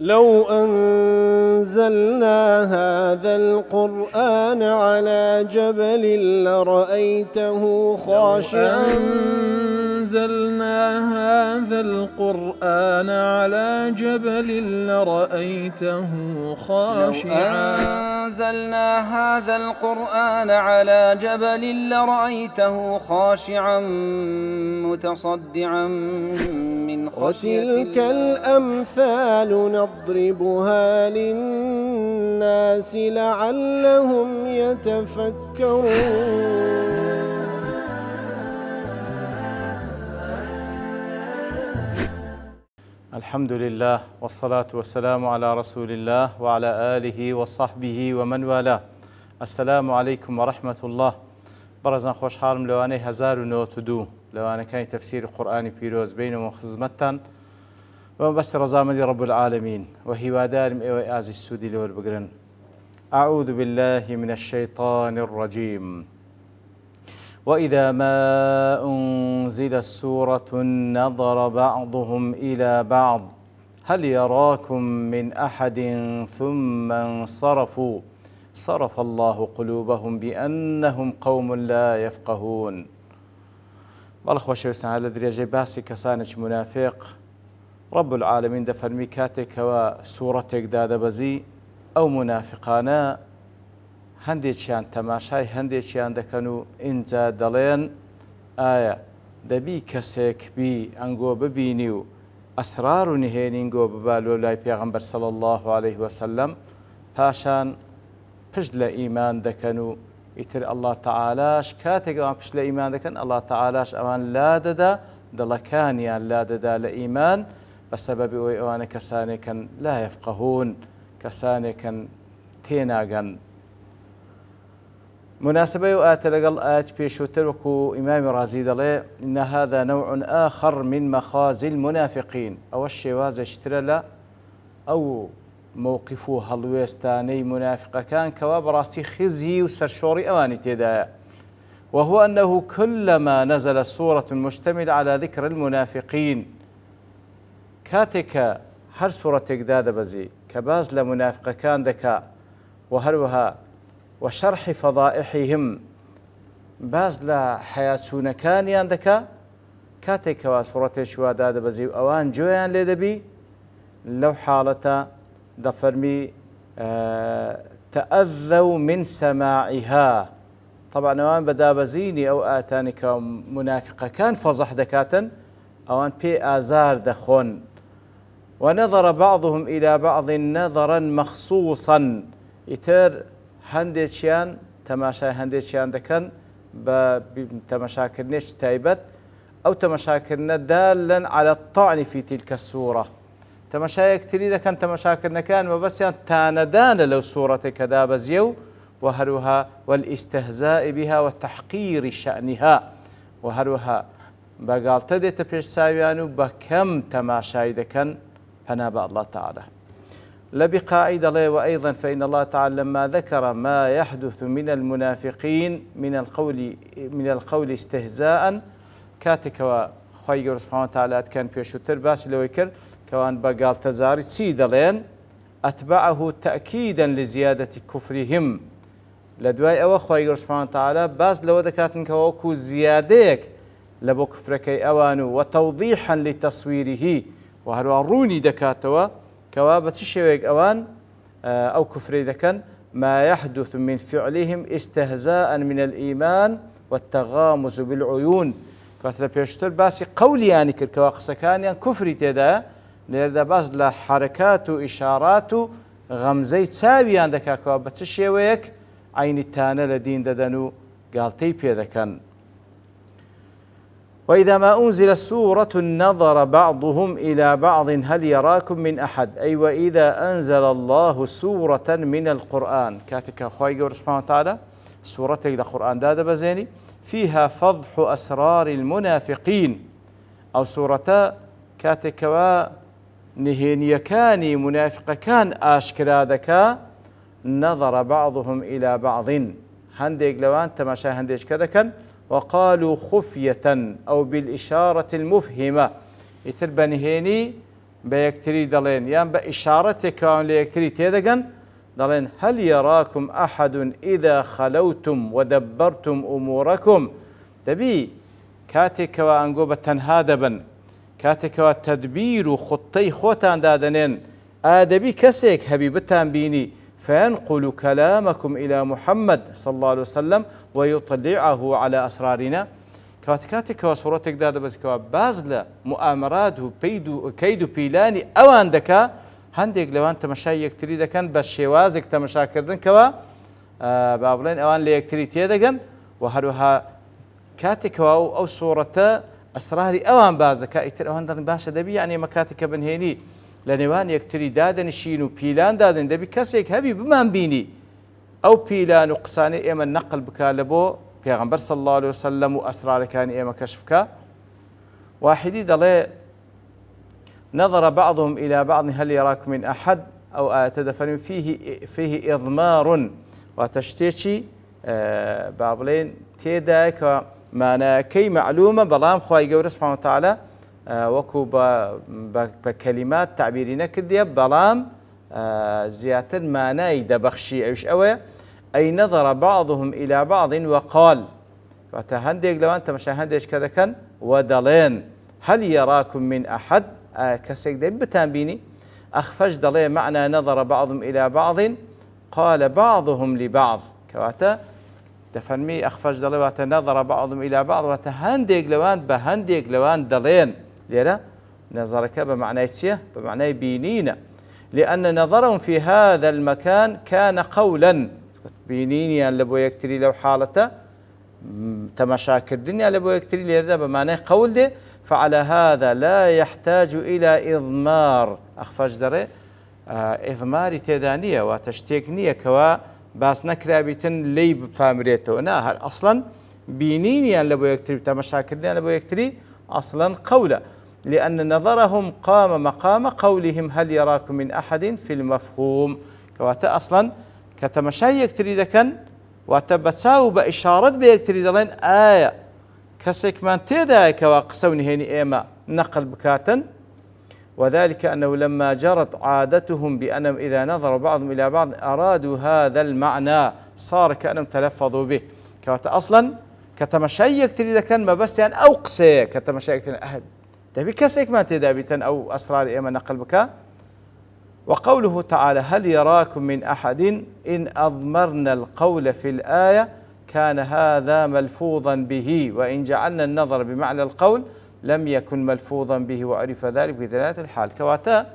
لو أنزلنا هذا القرآن على جبل لرأيته خاشعا أنزلنا هذا القرآن على جبل لرأيته خاشعا أنزلنا هذا القرآن على جبل لرأيته خاشعا متصدعا من خشية وتلك الأمثال نضربها للناس لعلهم يتفكرون. الحمد لله والصلاة والسلام على رسول الله وعلى آله وصحبه ومن والاه. السلام عليكم ورحمة الله. برزان خوش حالم لواني 1092 لواني كان تفسير القرآن بيروز بينهم وخزمتان وبس رزامدي رب العالمين وهي وادارم ايوه ازي السودي لور بقرن. أعوذ بالله من الشيطان الرجيم. وإذا ما أنزلت سورة نظر بعضهم إلى بعض هل يراكم من أحد ثم انصرفوا صرف الله قلوبهم بأنهم قوم لا يفقهون. والله وشوسنا على درجة باسي كسانج منافق رب العالمين دفرمي كاتك وسورتك داد بزي أو منافقانا هەندێکیان تەماشای هەندێکیان دەکەن و ئینجا دەڵێن ئایا دەبی کەسێک بی ئەنگۆ ببینی و ئەسرار و نهێنین گۆ ببا لۆ لای پێغەمبەر صلی الله عليه وسلم پاشان پشت لە ئیمان دەکەن و ئیتر الله تعالاش کاتێک ئەوان پشت لە ئیمان دەکەن الله تعالاش ئەوان لا دەدا دڵەکانیان لا دەدا لە ئیمان بەسەبەبی ئەوەی ئەوانە کەسانێکن لا یەفقەهون کەسانێکن تێناگەن. مناسبة وآت لقل آت بيشوتر وكو إمام رازي دلي إن هذا نوع آخر من مخازي المنافقين أو الشيواز اشترى أو موقفو هلويستاني منافق كان كواب راسي خزي وسرشوري أواني تدايا وهو أنه كلما نزل سورة مشتملة على ذكر المنافقين كاتك هر سورة تقداد بزي كباز لمنافق كان دكا وهروها وشرح فضائحهم باز لا حياتنا كان يندك كاتك وسورة شواداد بزي أوان جويان لدبي لو حالة دفرمي تأذوا من سماعها. طبعا أوان بدا بزيني أو آتاني كمنافقة كان فضح دكاتا أوان بي آزار دخون ونظر بعضهم إلى بعض نظرا مخصوصا يتر هەندێکیان تەماشای هەندێکیان دەکەن بە تەماشاکردنێکی تایبەت ئەو تەماشاکردنە دالن على الطعن في تلك السورة. تەماشایەکتری دەکەن تەماشاکردنەکان مەبەستیان تانەدانە لەو سوورەتێک کە دابەزیە و وهروها والاستهزاء بها وتحقير شأنها وهروها بەگاڵتە دێتە پێش چاویان و بە کەم تەماشای دەکەن پەنا بە الله تعالى. لبقاء دلي وأيضا فإن الله تعالى لما ذكر ما يحدث من المنافقين من القول استهزاء كاتك وخير سبحانه وتعالى كان بيشوتر باس لو يكر كوان بقال تزاري تسي دلين أتبعه تأكيدا لزيادة كفرهم لدواي أو خير سبحانه وتعالى باس لو ذكاتن كوكو زياديك لبو كفركي أوانو وتوضيحا لتصويره وهروا روني دكاتوا كوابة شويك أوان أو كفري ذكن ما يحدث من فعلهم استهزاء من الإيمان والتغامز بالعيون كاتب بيشتر باسي قولي يعني كواقسكان يعني كفري تدا لذا باز لحركات وإشارات غمزي تساوي عندك كوابة شويك عين التانى لدين ددنو قال تيبي ذكن. وإذا ما أنزل سورة نظر بعضهم إلى بعض هل يراكم من أحد أي وإذا أنزل الله سورة من القرآن كاتك أخوي سبحانه وتعالى سورة القرآن دادا بزيني فيها فضح أسرار المنافقين أو سورة كاتك ونهيني كاني منافق كان آشكرادك نظر بعضهم إلى بعض هنديك لوان تماشى هنديك كذا كان وقالوا خفية أو بالإشارة المفهمة يتربنهيني بيكتري دلين يان بإشارتك ليكتري تيدقن دلين هل يراكم أحد إذا خلوتم ودبرتم أموركم دبي كاتك وأنقوبة تنهادبا كاتك والتدبير خطي خوتان دادنين آدبي كسيك هبيبتان بيني فينقل كلامكم إلى محمد صلى الله عليه وسلم ويطلعه على أسرارنا كاتك وصورتك دادا بس بازل مؤامرات كيد بيلاني أوان دكا هندق لو أنت مشاي يكتري دكان بس شوازك تمشاكردن كوا بابلين أوان لي يكتري تيدكن وهروها كاتك أو صورة أسراري أوان بازك إتر أوان درن باشا دبي يعني مكاتك بنهيني لنوان يكتري دادن شينو بيلان دادن دبي كسيك هبي بمان بيني أو بيلان وقصاني إيما النقل بكالبو پیغمبر صلى الله عليه وسلم وأسرار كان إيما كشفك واحدي دلي نظر بعضهم إلى بعض هل يراكم من أحد أو تدفن فيه إضمار وتشتيشي بابلين تيداك معنى كي معلومة بلام خواهي قول سبحانه وتعالى وكو بكلمات تعبيري نكردية بلام زيادة معنى دبخشي أيش أوي أي نظر بعضهم إلى بعض وقال فتهندق لو أنت مش هندش كذا كان ودلين هل يراكم من أحد كسيك دبتان بيني أخفج دلين معنى نظر بعضهم إلى بعض قال بعضهم لبعض كواتا تفنمي أخفج دلين وتنظر بعضهم إلى بعض وتهندق لوان بهندق لوان دلين ليلا نظرك بمعنى سيه بمعنى بينينا لأن نظرهم في هذا المكان كان قولا بينيني يعني لبو يكتري لو حالته تمشاكر الدنيا لبو يكتري ليرده بمعنى قول ده فعلى هذا لا يحتاج إلى إضمار أخفج دره إضماري تدانية وتشتيقنية كوا باس نكرابيتن لي بفامريته نا أصلا بينيني يعني لبو يكتري تمشاكر الدنيا لبو يكتري أصلا قولا لأن نظرهم قام مقام قولهم هل يراكم من أحد في المفهوم كواتا أصلا كتمشي يكتري دكن وتبتساو بإشارة بيكتري دلين آية كسيك من تيدا كواقسوني هيني إيما نقل بكاتا وذلك أنه لما جرت عادتهم بأنهم إذا نظروا بعضهم إلى بعض أرادوا هذا المعنى صار كأنهم تلفظوا به كواتا أصلا كتمشي يكتري دكن ما بس يعني أو قسي كتمشي يكتري أحد تبي كسيك ما تيدا بيتن أو أسرار إيما نقل بكا وقوله تعالى هل يراكم من أحد إن أضمرنا القول في الآية كان هذا ملفوظا به وإن جعلنا النظر بمعنى القول لم يكن ملفوظا به وعرف ذلك بدلالة الحال كواتا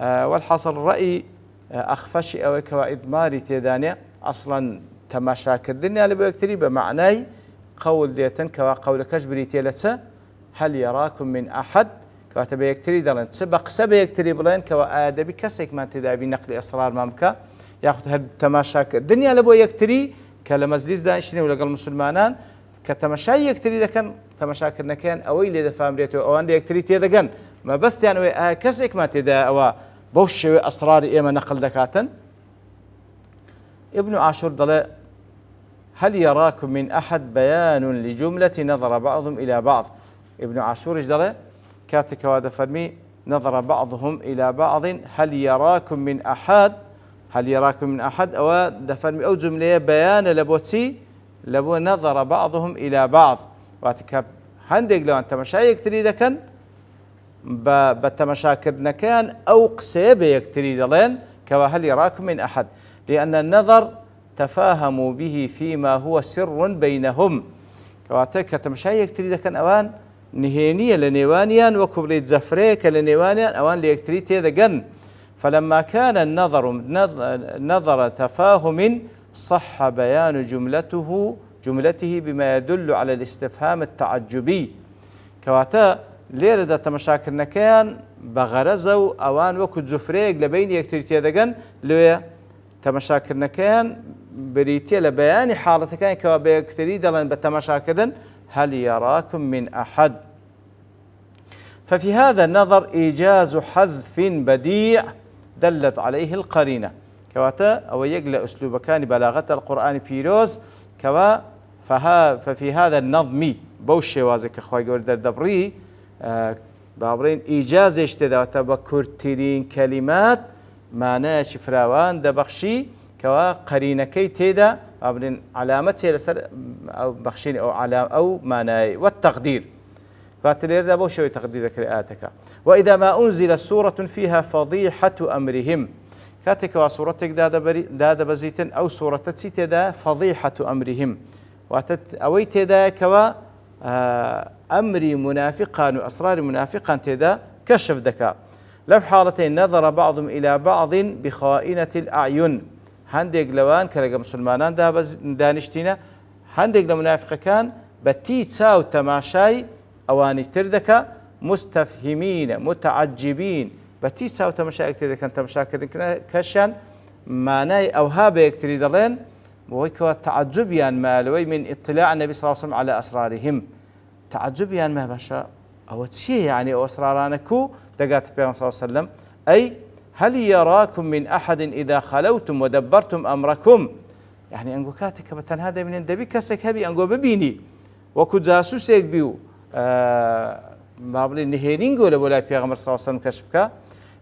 والحصل الرأي أخفشي أو كوا إضماري تيدانيا أصلا تماشاكر الدنيا اللي بيكتري بمعنى قول ديتن كوا قول كجبري تيلتسا هل يراكم من أحد كاتب يكتري دلن سبق يكتري بلين كوا آدبي كسيك ما تدابي نقل أسرار مامكا ياخذ هاد تماشاك الدنيا لبو يكتري كلمزليز دانشني ولا قال مسلمانان كتماشاي يكتري دكن تماشاك نكان أوي لي دفهم ريتو أو عندي يكتري تيدكن ما بس يعني كسيك ما تدا أو بوش أسرار إيما نقل دكاتن ابن عاشور دل هل يراكم من أحد بيان لجملة نظر بعضهم إلى بعض ابن عاشور اجدله كاتك وهذا فرمي نظر بعضهم إلى بعض هل يراكم من أحد أو دفرمي أو جملة بيان لبوتي لبو نظر بعضهم إلى بعض واتك هندق لو أنت مشايك تريدكن بتمشاكر نكان أو قسيب يكتريد لين كوا هل يراكم من أحد لأن النظر تفاهموا به فيما هو سر بينهم كواتك تمشايك تريدكن أوان نهينية لنيوانيان وكبريت زفريك لنيوانيان أوان ليكتريت يدقن فلما كان النظر نظر تفاهم صح بيان جملته بما يدل على الاستفهام التعجبي كواتا ليردا تمشاكر نكان بغرزو أوان وكد زفريك لبين يكتريت يدقن لويا تمشاكر نكان بريتيا لبيان حالة كان كوا بيكتريد لن بتمشاكرن هل يراكم من أحد ففي هذا النظر إيجاز حذف بديع دلت عليه القرينة كواتا أو يقلى أسلوب كان بلاغة القرآن بيروز كوا ففي هذا النظم بوشي وازك أخوي قول دبري بابرين ئیجازێش تێداوەتە بە کورتترین کەلیمات مانایەکی فراوان دەبەخشی کەوا قەرینەکەی تێدا بابرین علامەت هەیە لەسەر بەخشین ئەو مانای والتەقدیر کاتە لێرەدا بەو شێوەی تەقدیر دەکرێت ئاەتەکە وإذا ما أنزل سورة فيها فضيحة أمرهم كاتك سورتك دادبزيتن أو سورة تيتدا فضيحة أمرهم أوي تدا كوا أمري منافقا وأسرار منافقا تدا كشف ذكاء لو حالتين نظر بعضهم إلى بعض بخائنة الأعين هندق لوان كلقى مسلمانان دانشتينا هندق لمنافق كان بتي تساو تماشاي أواني تردك مستفهمين متعجبين بتي تساو تماشاي كتير كان تماشاكر كشان معناي أوهابة يكتري دلين ويكوا تعجبيا ما لوي من اطلاع النبي صلى الله عليه وسلم على أسرارهم تعجبيا ما باشا أو تشي يعني أو أسرارانكو دقات النبي صلى الله عليه وسلم أي هل يراكم من أحد إذا خلوتم ودبرتم أمركم يعني أنقو كاتك بتن هذا من الدبي كسك هبي أنقو ببيني وكو جاسوسك بيو ما بلي نهيرين قول ولا بيغمر صلى الله عليه وسلم كشفك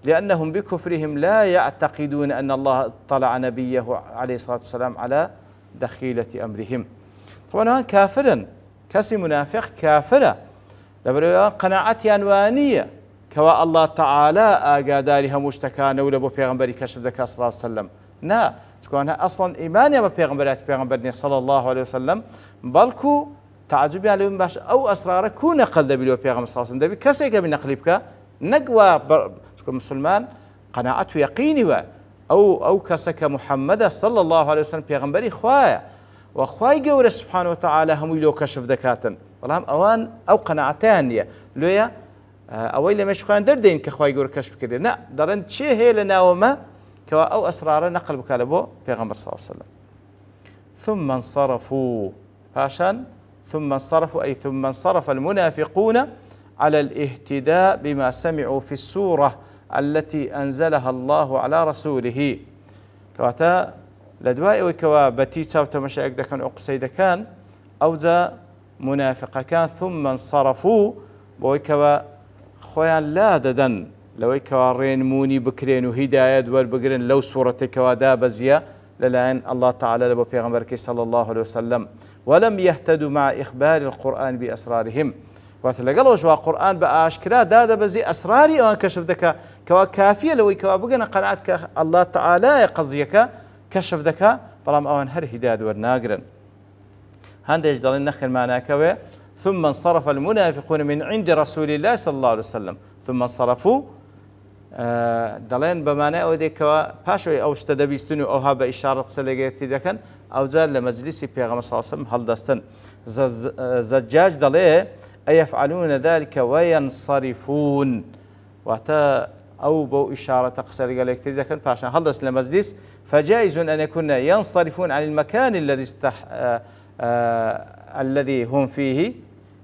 لأنهم بكفرهم لا يعتقدون أن الله اطلع نبيه عليه الصلاة والسلام على دخيلة أمرهم طبعا كافرا كسي منافق كافرة لبريان قناعتي أنوانية كوا الله تعالى أقادارها مشتكانا ولا بو بيغمبري كشف ذكاء صلى الله عليه وسلم نا تكونها أصلا إيمانيا ببيغمبرات بيغمبرني صلى الله عليه وسلم بلكو تعجبي عليهم باش أو أسرارك كو نقل دبي لو بيغمبر صلى الله عليه وسلم دبي كسيك بنقلي بك نقوى مسلمان قناعته يقيني أو كسك محمد صلى الله عليه وسلم بيغمبري خوايا وخواي قول سبحانه وتعالى هم لو كشف ذكاة والله أوان أو قناعتان لويا أوي لما شخوان دردين كخواي قول كشف كده لا درن شيء هي لنا وما كوا أو أسرار نقل بكالبو بيغمبر صلى الله عليه وسلم ثم انصرفوا فاشان ثم انصرفوا أي ثم انصرف المنافقون على الاهتداء بما سمعوا في السورة التي أنزلها الله على رسوله كواتا لدوائي وكوا بتيتا وتمشايك دكان أقصي دكان أو ذا منافق كان ثم انصرفوا بويكوا خويا لا ددن لويكوا رين موني بكرين وهداية دور بقرين لو سورة كوا دابزيا للعين الله تعالى لبو بيغمبرك صلى الله عليه وسلم ولم يهتدوا مع إخبار القرآن بأسرارهم وتلقوا جوا القرآن بأشكرا دادا بزي أسراري أو كشف ذكاء كوا كافية لو كوا بقنا قناعتك الله تعالى يقضيك كشف ذكاء برام أوان هر هداد ورناقرن هندج دلين نخل معنا كوا ثم انصرف المنافقون من عند رسول الله صلى الله عليه وسلم ثم انصرفوا دلين بمعنى أو دي كوا باشوي أو اشتدبيستوني أو هابا إشارة سلقيتي دكان أو جال لمجلسي بيغمس صلى الله عليه وسلم هل دستن زجاج دليه أيفعلون ذلك وينصرفون وتا أو بو إشارة تقصر قال يكتري ذكر باشان خلص لمجلس فجائز أن يكون ينصرفون عن المكان الذي هم فيه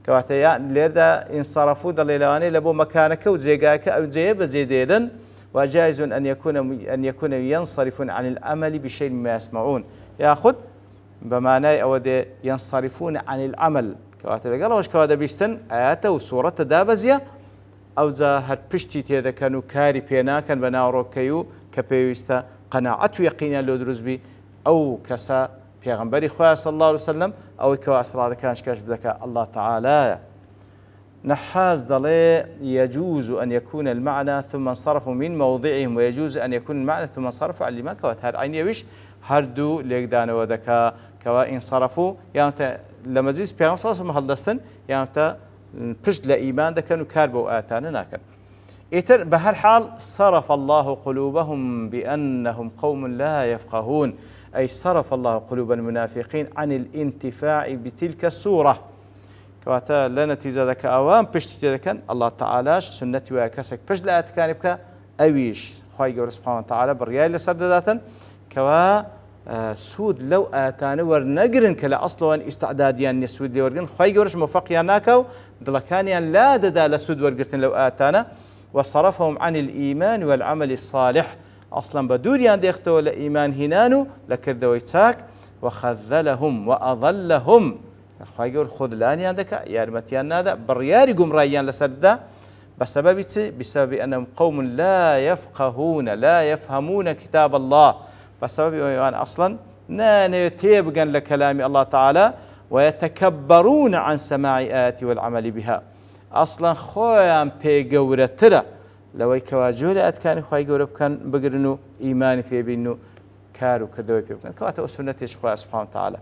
كواتا ليردا انصرفوا دليلاني لبو مكانك وزيقاك أو زيب زيديدا وجائز أن يكون ينصرفون عن العمل بشيء ما يسمعون يأخذ بمعنى أو ينصرفون عن العمل كواتا قالوا واش كواتا بيستن آياته وسورة دابزية أو ذا هر بشتي تيدا كانوا كاري بينا كان بناورو كيو كبيوستا قناعته يقينا لو دروز بي أو كسا بيغمبري خواه صلى الله عليه وسلم أو كوا أسرار كانش كشف ذكاء الله تعالى نحاز ضلي يجوز أن يكون المعنى ثم انصرفوا من موضعهم ويجوز أن يكون المعنى ثم انصرفوا على ما كوات هر عيني ويش هردو ليقدان وذكاء كوا انصرفوا يعني لما زيس بيغمبر صلى الله عليه وسلم هلدستن يعني پشت لإيمان دكانوا كاربوا آتانا ناكن إتر بهر حال صرف الله قلوبهم بأنهم قوم لا يفقهون أي صرف الله قلوب المنافقين عن الانتفاع بتلك السورة كواتا لنتيجة ذكا أوام پشت ذكا الله تعالى سنتي وكسك پشت لآت كانبك أويش خواهي قول سبحانه وتعالى برياء لسرد ذاتا كوا سود لو آتانا ورنقرن كلا أصلا استعداديان يسود لي ورقن خواهي قولش موفقيان ناكو دلكانيان لا ددا لسود ورقرتن لو آتانا وصرفهم عن الإيمان والعمل الصالح أصلا بدوريان ديختو لإيمان هنانو لكردويتاك وخذلهم وأضلهم خواهي قول خذلانيان دكا يارمتيان نادا برياري قمرايان لسرد بسبب بسبب أنهم قوم لا يفقهون لا يفهمون كتاب الله، بسبب أن أصلا نتيبقا لكلام الله تعالى ويتكبرون عن سماع آياته والعمل بها. أصلا خويا بيقورة ترى لو يكواجه لأتكان خوي قورة بكان بقرنوا إيمان في بينه كارو كردوي بيبكان كواته سنة إخوة سبحانه وتعالى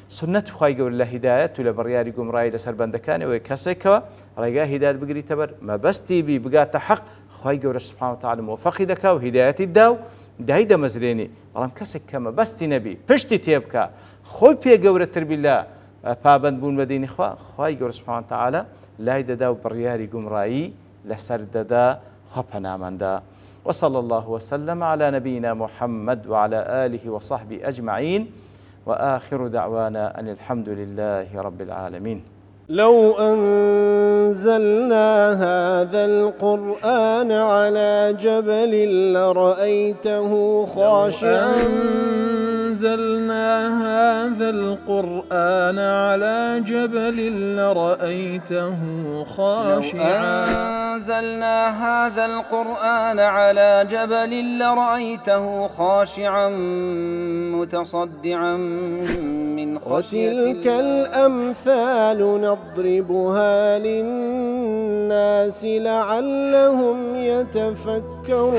سنة خوي قورة الله هداية ولا برياري قوم راي لسر بندكاني ويكسكوا رجاء هداية بقري تبر ما بس تبي بقى حق خوي قورة سبحانه وتعالى موفق دكا وهداية الداو دايدا مزريني رام كسك كما بس تنبي بشتي تيبكا خوي بي قورة تربي الله بابند بون مديني خوي قورة سبحانه وتعالى لا يداو برياري قوم راي لسر ددا خبنا من دا. وصلى الله وسلم على نبينا محمد وعلى آله وصحبه أجمعين، وآخر دعوانا أن الحمد لله رب العالمين. لو أنزلنا هذا القرآن على جبل لرأيته خاشعا أنزلنا هذا القرآن على جبل لرأيته خاشعا أنزلنا هذا القرآن على جبل لرأيته خاشعا متصدعا من خشية الله. وتلك الأمثال نضربها للناس لعلهم يتفكرون.